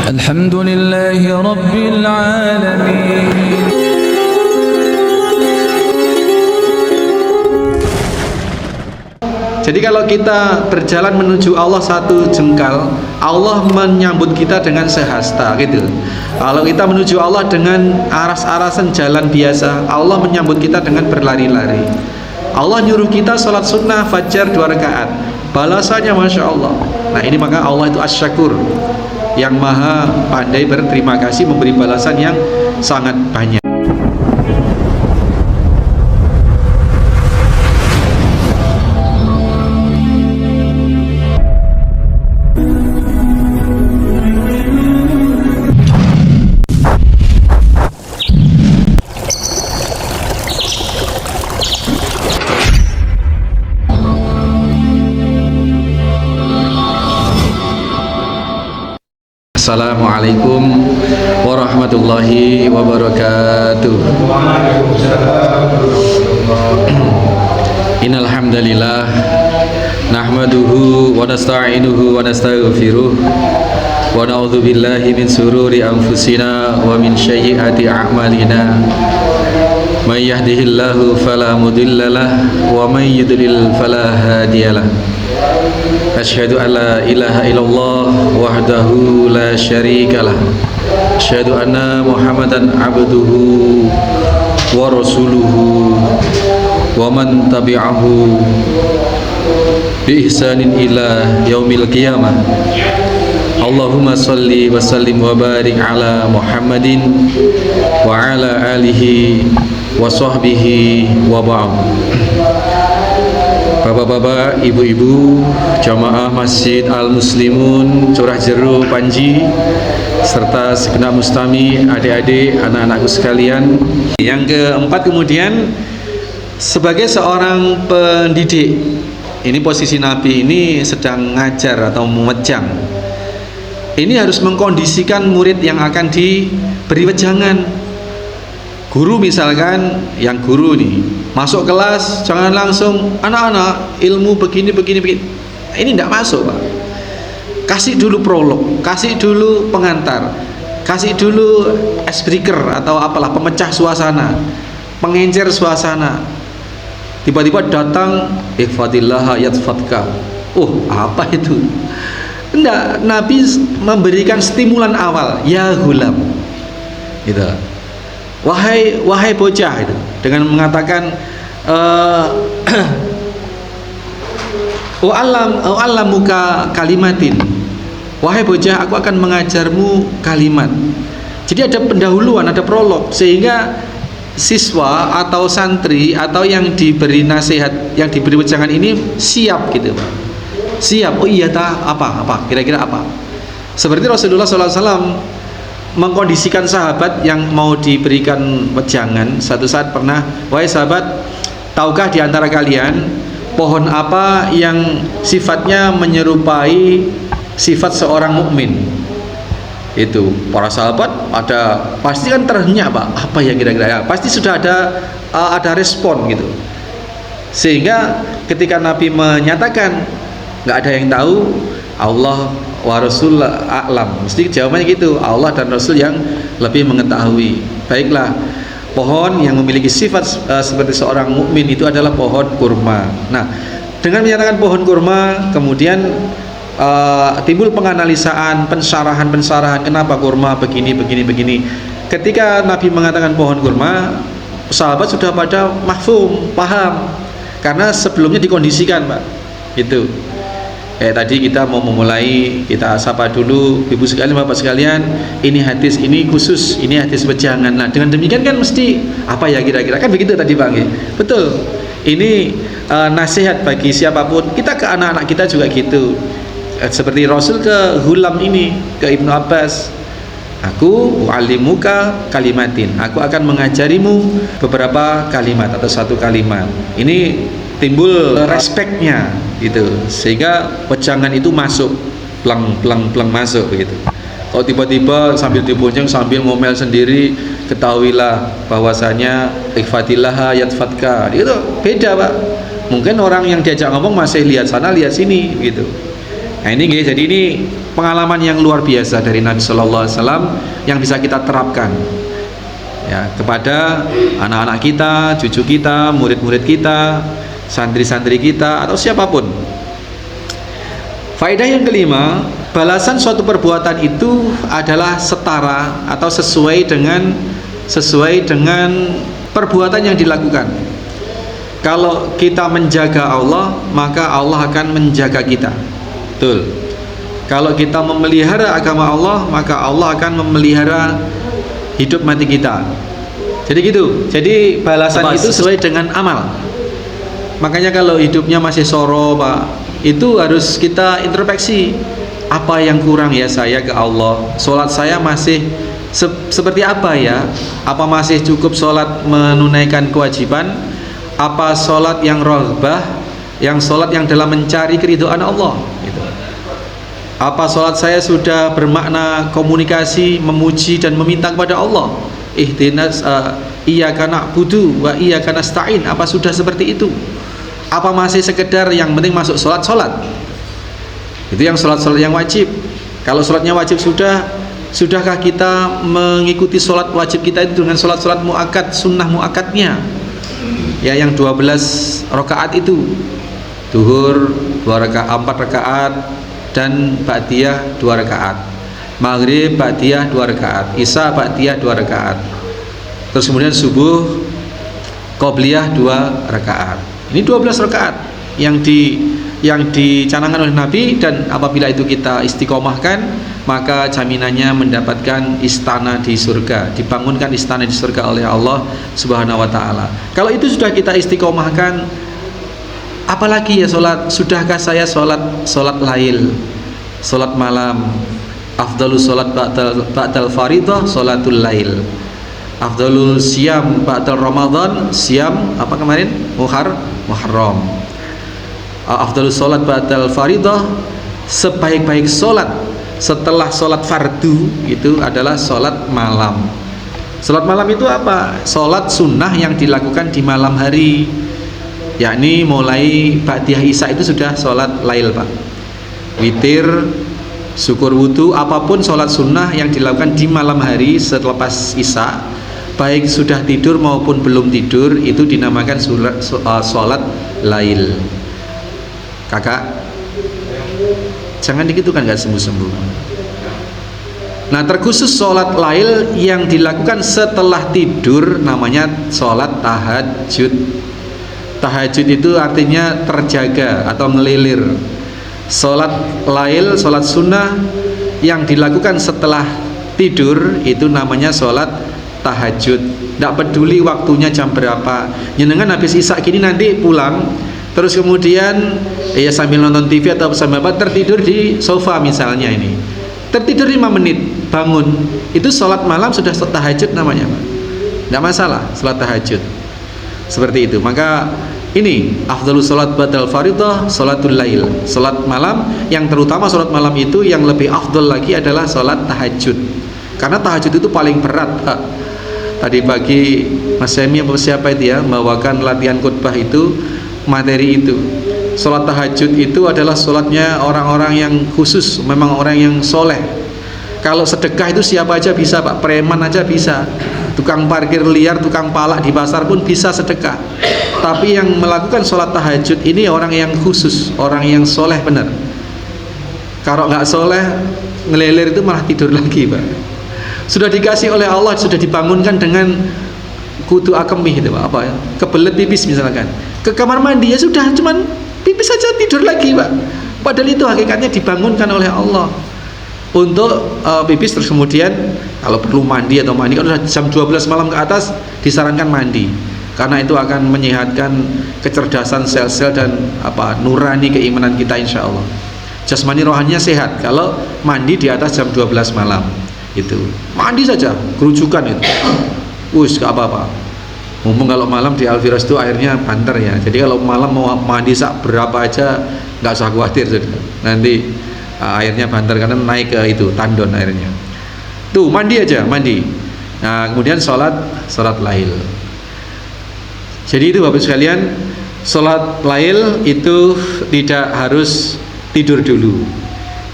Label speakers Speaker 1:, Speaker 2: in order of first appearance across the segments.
Speaker 1: Alhamdulillahi Rabbil Alamin.
Speaker 2: Jadi kalau kita berjalan menuju Allah satu jengkal, Allah menyambut kita dengan sehasta gitu. Kalau kita menuju Allah dengan aras-arasan jalan biasa, Allah menyambut kita dengan berlari-lari. Allah nyuruh kita sholat sunnah fajar 2 rakaat, balasannya Masya Allah. Nah ini maka Allah itu Asy-Syakur, yang maha pandai berterima kasih, memberi balasan yang sangat banyak. Assalamualaikum warahmatullahi wabarakatuh. Innal hamdalillah nahmaduhu wa nasta'inuhu wa nastaghfiruh wa na'udzu billahi min sururi anfusina wa min sayyiati a'malina. May yahdihillahu fala mudhillalah wa may yudlil fala hadiyalah. Asyhadu an la ilaha illallah wahdahu la syarikalah. Asyhadu anna Muhammadan abduhu wa rasuluhu wa man tabi'ahu bi ihsanin ila yaumil qiyamah. Allahumma salli wa sallim wa barik ala Muhammadin wa ala alihi wa sahbihi wa ba'd. Bapak-bapak, ibu-ibu, jamaah Masjid Al-Muslimun Curah Jeru Panji, serta segenap mustami, adik-adik, anak-anakku sekalian. Yang keempat kemudian, sebagai seorang pendidik, ini posisi Nabi ini sedang ngajar atau memejang. Ini harus mengkondisikan murid yang akan diberi wejangan. Guru misalkan, yang guru nih masuk kelas, jangan langsung anak-anak ilmu begini. Ini tidak masuk, Pak. Kasih dulu prolog, kasih dulu pengantar, kasih dulu icebreaker atau apalah, pemecah suasana, pengencer suasana. Tiba-tiba datang ihfadillah yatfadka. Apa itu? Tidak, Nabi memberikan stimulan awal, ya gulam, gitu. Wahai bocah, itu dengan mengatakan muka kalimatin. Wahai bocah, aku akan mengajarmu kalimat. Jadi ada pendahuluan, ada prolog, sehingga siswa atau santri atau yang diberi nasihat, yang diberi wejangan ini siap gitu, Pak. Siap. Oh iya, apa kira-kira apa? Seperti Rasulullah SAW mengkondisikan sahabat yang mau diberikan wejangan. Satu saat pernah, wahai sahabat, tahukah di antara kalian pohon apa yang sifatnya menyerupai sifat seorang mukmin? Itu para sahabat pasti kan terhenyak, Pak. Apa ya kira-kira? Ya, pasti sudah ada respon gitu. Sehingga ketika Nabi menyatakan nggak ada yang tahu, Allah wa Rasul a'lam, mesti jawabannya gitu, Allah dan Rasul yang lebih mengetahui. Baiklah, pohon yang memiliki sifat seperti seorang mukmin itu adalah pohon kurma. Nah, dengan menyatakan pohon kurma, kemudian timbul penganalisaan, pensyarahan kenapa kurma begini. Ketika Nabi mengatakan pohon kurma, sahabat sudah pada mahfum, paham, karena sebelumnya dikondisikan, Pak. Gitu. Tadi kita mau memulai, kita sapa dulu ibu sekalian, bapak sekalian, ini hadis, ini khusus, ini hadis wejangan. Nah, dengan demikian kan mesti apa ya kira-kira, kan begitu tadi, Bang. Betul. Ini nasihat bagi siapapun. Kita ke anak-anak kita juga gitu. Seperti Rasul ke Hulam ini, ke Ibnu Abbas, aku u'allimuka kalimatin, aku akan mengajarimu beberapa kalimat atau satu kalimat. Ini timbul respeknya gitu, sehingga wejangan itu masuk, plang masuk begitu. Kalau tiba-tiba sambil dibojong sambil ngomel sendiri, ketahuilah bahwasanya ihfadillah yatfadka, itu beda, Pak. Mungkin orang yang diajak ngomong masih lihat sana lihat sini gitu. Nah ini jadi ini pengalaman yang luar biasa dari Nabi Shallallahu Alaihi Wasallam yang bisa kita terapkan ya kepada anak-anak kita, cucu kita, murid-murid kita, santri-santri kita atau siapapun. Faedah yang kelima, balasan suatu perbuatan itu adalah setara atau sesuai dengan perbuatan yang dilakukan. Kalau kita menjaga Allah, maka Allah akan menjaga kita. Betul. Kalau kita memelihara agama Allah, maka Allah akan memelihara hidup mati kita. Jadi gitu. Jadi balasan itu sesuai dengan amal. Makanya kalau hidupnya masih soro, Pak, itu harus kita introspeksi. Apa yang kurang ya saya ke Allah? Sholat saya masih seperti apa ya? Apa masih cukup sholat menunaikan kewajiban? Apa sholat yang roghbah, yang sholat yang dalam mencari keridhaan Allah gitu. Apa sholat saya sudah bermakna komunikasi, memuji dan meminta kepada Allah? Ihdinas iyyaka na'budu wa iyyaka nasta'in. Apa sudah seperti itu? Apa masih sekedar yang penting masuk sholat? Itu yang sholat yang wajib. Kalau sholatnya wajib sudahkah kita mengikuti sholat wajib kita itu dengan sholat mu'akkad, sunnah mu'akkadnya ya, yang 12 rakaat itu, duhur 4 rakaat dan ba'diyah 2 rakaat, maghrib ba'diyah 2 rakaat, isya ba'diyah 2 rakaat, terus kemudian subuh qobliyah 2 rakaat. Ini 12 rakaat yang dicanangkan oleh Nabi, dan apabila itu kita istiqomahkan, maka jaminannya mendapatkan istana di surga, dibangunkan istana di surga oleh Allah Subhanahu wa taala. Kalau itu sudah kita istiqomahkan, apalagi ya sholat? Sudahkah saya sholat lail, sholat malam? Afdalus sholat ba'dal faridah sholatul lail. Afdalul siyam ba'dal Ramadan siyam apa kemarin? Muharram. Afdalus sholat ba'dal faridah, sebaik-baik sholat setelah sholat fardu itu adalah sholat malam. Sholat malam itu apa? Sholat sunnah yang dilakukan di malam hari, yakni mulai ba'diyah isya itu sudah sholat lail, Pak. Witir, syukur wudu, apapun sholat sunnah yang dilakukan di malam hari selepas isya, baik sudah tidur maupun belum tidur, itu dinamakan sholat lail. Kakak, jangan dikitukan, nggak sembuh-sembuh. Nah, terkhusus sholat lail yang dilakukan setelah tidur namanya sholat tahajud. Tahajud itu artinya terjaga atau ngelilir. Sholat lail, sholat sunnah yang dilakukan setelah tidur itu namanya sholat tahajud. Tidak peduli waktunya jam berapa. Jenengan habis isya gini nanti pulang, terus kemudian ya sambil nonton TV atau sambil apa, tertidur di sofa misalnya, ini tertidur 5 menit, bangun, itu sholat malam sudah tahajud namanya, Pak. Tidak masalah sholat tahajud seperti itu. Maka ini afdhalus sholat ba'dal faridah sholatul lail, sholat malam, yang terutama sholat malam itu yang lebih afdal lagi adalah sholat tahajud, karena tahajud itu paling berat, Pak. Tadi pagi Mas Semi apa siapa itu ya membawakan latihan khutbah itu, materi itu, sholat tahajud itu adalah sholatnya orang-orang yang khusus, memang orang yang soleh. Kalau sedekah itu siapa aja bisa, Pak, preman aja bisa, tukang parkir liar, tukang palak di pasar pun bisa sedekah. Tapi yang melakukan sholat tahajud ini orang yang khusus, orang yang soleh benar. Kalau nggak soleh, ngeleler itu malah tidur lagi, Pak. Sudah dikasih oleh Allah, sudah dibangunkan dengan kudu akemih itu, Pak, apa ya, kebelet pipis misalkan, ke kamar mandi, ya sudah, cuman pipis saja tidur lagi, Pak. Padahal itu hakikatnya dibangunkan oleh Allah untuk pipis, terus kemudian kalau perlu mandi atau mandi, kalau sudah jam 12 malam ke atas disarankan mandi, karena itu akan menyehatkan kecerdasan sel-sel dan nurani keimanan kita, insya Allah. Jasmani rohaninya sehat kalau mandi di atas jam 12 malam. Itu mandi saja, kerucukan itu, gak apa-apa. Mumpung kalau malam di Alfiras itu airnya banter ya, jadi kalau malam mau mandi sak berapa aja nggak usah khawatir, nanti airnya banter karena naik ke itu tandon airnya. Tuh mandi aja, mandi. Nah kemudian sholat lail. Jadi itu Bapak sekalian, sholat lail itu tidak harus tidur dulu.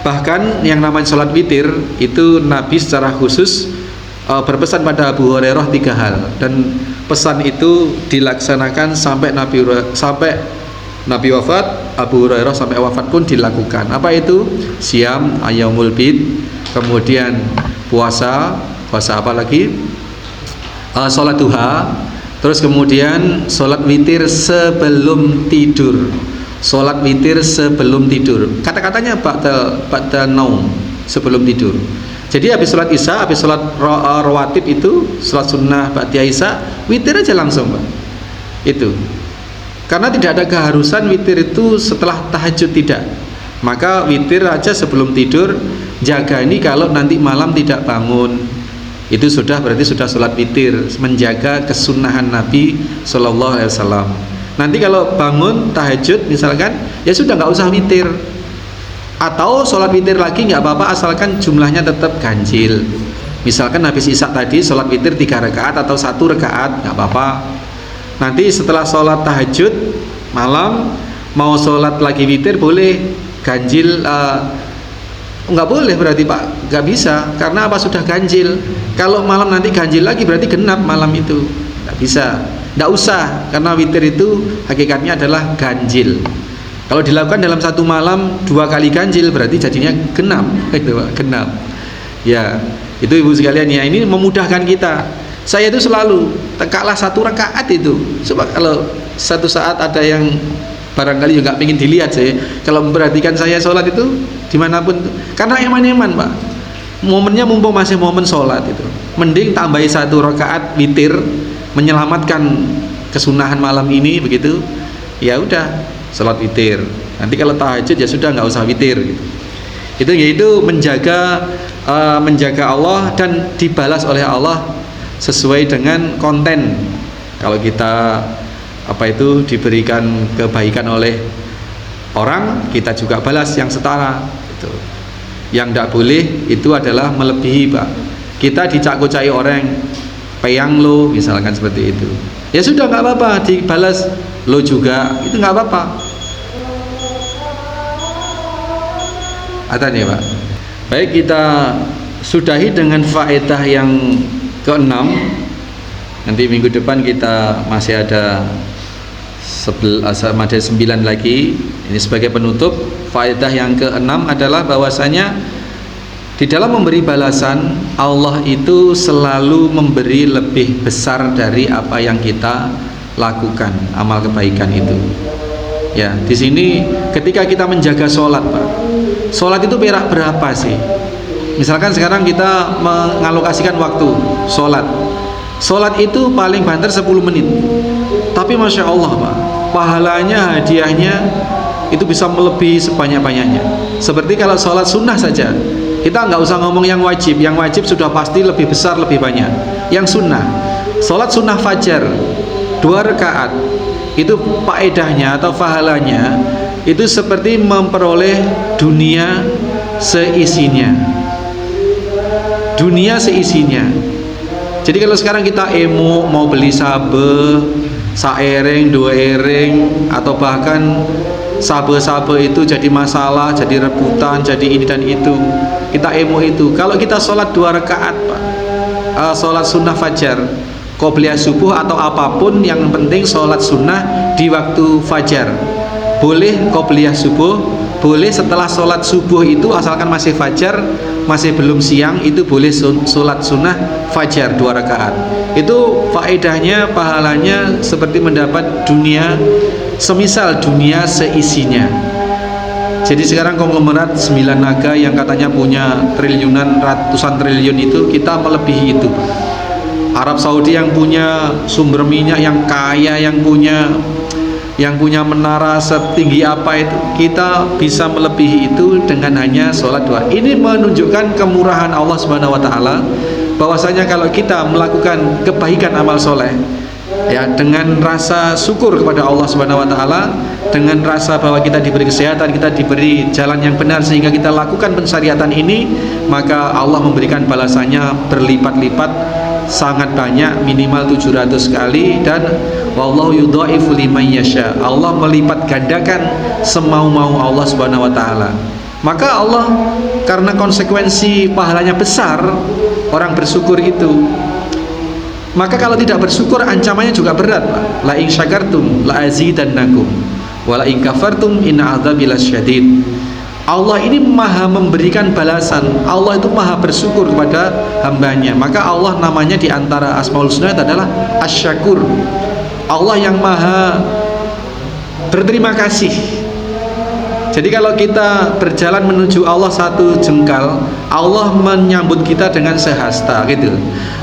Speaker 2: Bahkan yang namanya sholat witir itu Nabi secara khusus berpesan pada Abu Hurairah 3 hal, dan pesan itu dilaksanakan sampai Nabi wafat. Abu Hurairah sampai wafat pun dilakukan. Apa itu? Siam ayyamul bid, kemudian puasa apa lagi? Sholat duha, terus kemudian sholat witir sebelum tidur. Sholat witir sebelum tidur. Kata-katanya ba'da naum, sebelum tidur. Jadi habis sholat isya, habis sholat rawatib itu, sholat sunnah ba'da isya, witir aja langsung, Pak. Itu. Karena tidak ada keharusan witir itu setelah tahajud, tidak. Maka witir aja sebelum tidur. Jaga ini kalau nanti malam tidak bangun, itu berarti sudah sholat witir, menjaga kesunahan Nabi Shallallahu Alaihi Wasallam. Nanti kalau bangun tahajud misalkan, ya sudah nggak usah witir, atau sholat witir lagi nggak apa-apa, asalkan jumlahnya tetap ganjil. Misalkan habis isya tadi sholat witir 3 rakaat atau 1 rakaat, nggak apa-apa. Nanti setelah sholat tahajud malam mau sholat lagi witir boleh ganjil. Nggak boleh berarti, Pak, nggak bisa, karena apa? Sudah ganjil. Kalau malam nanti ganjil lagi berarti genap malam itu, nggak bisa, nggak usah, karena witir itu hakikatnya adalah ganjil. Kalau dilakukan dalam satu malam 2 kali ganjil berarti jadinya genap, itu Pak, genap. Ya, itu ibu sekalian ya, ini memudahkan kita. Saya itu selalu tegaklah 1 rakaat itu. Coba kalau satu saat ada yang barangkali juga pengen dilihat saya, kalau memperhatikan saya sholat itu dimanapun, karena eman-eman, Pak. Momennya mumpung masih momen sholat itu, mending tambahi 1 rakaat witir, menyelamatkan kesunahan malam ini begitu. Ya udah, sholat witir. Nanti kalau tahajud ya sudah nggak usah witir gitu. Itu yaitu menjaga Allah dan dibalas oleh Allah sesuai dengan konten. Kalau kita diberikan kebaikan oleh orang, kita juga balas yang setara itu. Yang tidak boleh itu adalah melebihi, Pak. Kita dicak-cai orang, peyang lo misalkan seperti itu, ya sudah nggak apa-apa, dibalas lo juga, itu nggak apa-apa. Ada nih, Pak. Baik, kita sudahi dengan faedah yang ke-6. Nanti minggu depan kita masih ada 9 lagi. Ini sebagai penutup. Faedah yang ke-6 adalah bahwasanya di dalam memberi balasan, Allah itu selalu memberi lebih besar dari apa yang kita lakukan, amal kebaikan itu. Ya, di sini ketika kita menjaga sholat, Pak, sholat itu perak berapa sih? Misalkan sekarang kita mengalokasikan waktu sholat itu paling banter 10 menit, tapi Masya Allah, Pak, pahalanya, hadiahnya itu bisa melebihi sebanyak-banyaknya. Seperti kalau sholat sunnah saja, kita nggak usah ngomong yang wajib sudah pasti lebih besar, lebih banyak. Yang sunnah, sholat sunnah fajar 2 rakaat itu faedahnya atau pahalanya itu seperti memperoleh dunia seisinya. Jadi kalau sekarang kita mau beli sabe, saereng, 2 ereng, atau bahkan sabe itu jadi masalah, jadi rebutan, jadi ini dan itu, kita itu. Kalau kita sholat 2 rakaat, Pak, sholat sunnah fajar, qobliyah subuh atau apapun, yang penting sholat sunnah di waktu fajar. Boleh qobliyah subuh, boleh setelah sholat subuh itu, asalkan masih fajar, masih belum siang, itu boleh sholat sunnah fajar 2 rakaat. Itu faedahnya, pahalanya seperti mendapat dunia, semisal dunia seisinya. Jadi sekarang konglomerat 9 naga yang katanya punya triliunan, ratusan triliun itu, kita melebihi itu. Arab Saudi yang punya sumber minyak yang kaya, yang punya menara setinggi apa itu, kita bisa melebihi itu dengan hanya sholat 2. Ini menunjukkan kemurahan Allah Subhanahu wa taala, bahwasanya kalau kita melakukan kebaikan amal soleh, ya, dengan rasa syukur kepada Allah Subhanahu wa taala, dengan rasa bahwa kita diberi kesehatan, kita diberi jalan yang benar sehingga kita lakukan pensyariatan ini, maka Allah memberikan balasannya berlipat-lipat, sangat banyak, minimal 700 kali. Dan wallahu yudhaifu liman yasha, Allah melipat gandakan semau-mau Allah Subhanahu wa taala. Maka Allah karena konsekuensi pahalanya besar orang bersyukur itu, maka kalau tidak bersyukur ancamannya juga berat, Pak. La in syakartum la azidannakum wa la in kafartum inna adzabi lasyadid. Allah ini maha memberikan balasan. Allah itu maha bersyukur kepada hambanya. Maka Allah namanya di antara Asmaul Husna adalah Asy-Syakur. Allah yang maha berterima kasih. Jadi kalau kita berjalan menuju Allah satu jengkal, Allah menyambut kita dengan sehasta gitu.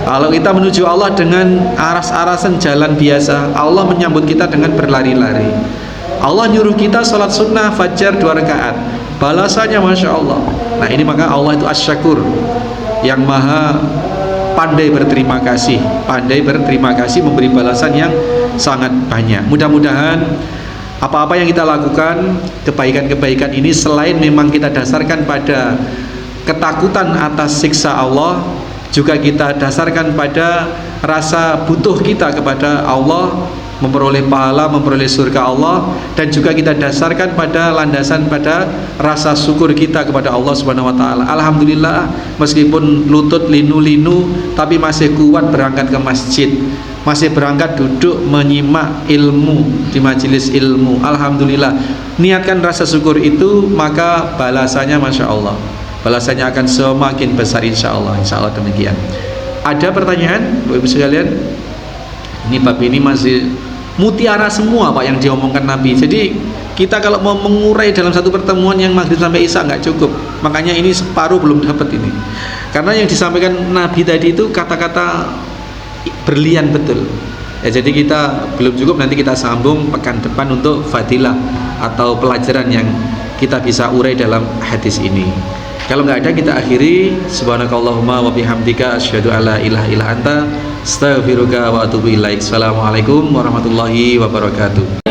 Speaker 2: Kalau kita menuju Allah dengan aras-arasan jalan biasa, Allah menyambut kita dengan berlari-lari. Allah nyuruh kita sholat sunnah fajar 2 rakaat, balasannya Masya Allah. Nah ini maka Allah itu Asy-Syakur, yang maha pandai berterima kasih, memberi balasan yang sangat banyak. Mudah-mudahan apa-apa yang kita lakukan, kebaikan-kebaikan ini selain memang kita dasarkan pada ketakutan atas siksa Allah, juga kita dasarkan pada rasa butuh kita kepada Allah, memperoleh pahala, memperoleh surga Allah, dan juga kita dasarkan pada landasan pada rasa syukur kita kepada Allah Subhanahu wa taala. Alhamdulillah, meskipun lutut linu-linu tapi masih kuat berangkat ke masjid, masih berangkat duduk menyimak ilmu di majelis ilmu. Alhamdulillah, niatkan rasa syukur itu, maka balasannya Masya Allah, balasannya akan semakin besar insya Allah demikian. Ada pertanyaan Bapak Ibu sekalian? Ini bab ini masih mutiara semua Pak yang diomongkan Nabi. Jadi kita kalau mau mengurai dalam satu pertemuan yang maghrib sampai isya nggak cukup. Makanya ini separuh belum dapat ini. Karena yang disampaikan Nabi tadi itu kata-kata berlian betul. Ya, jadi kita belum cukup, nanti kita sambung pekan depan untuk fadilah atau pelajaran yang kita bisa urai dalam hadis ini. Kalau nggak ada, kita akhiri. Subhanakallahumma wa bihamdika asyhadu alla ilaha illa anta astaghfiruka wa atubu ilaik. Assalamualaikum warahmatullahi wabarakatuh.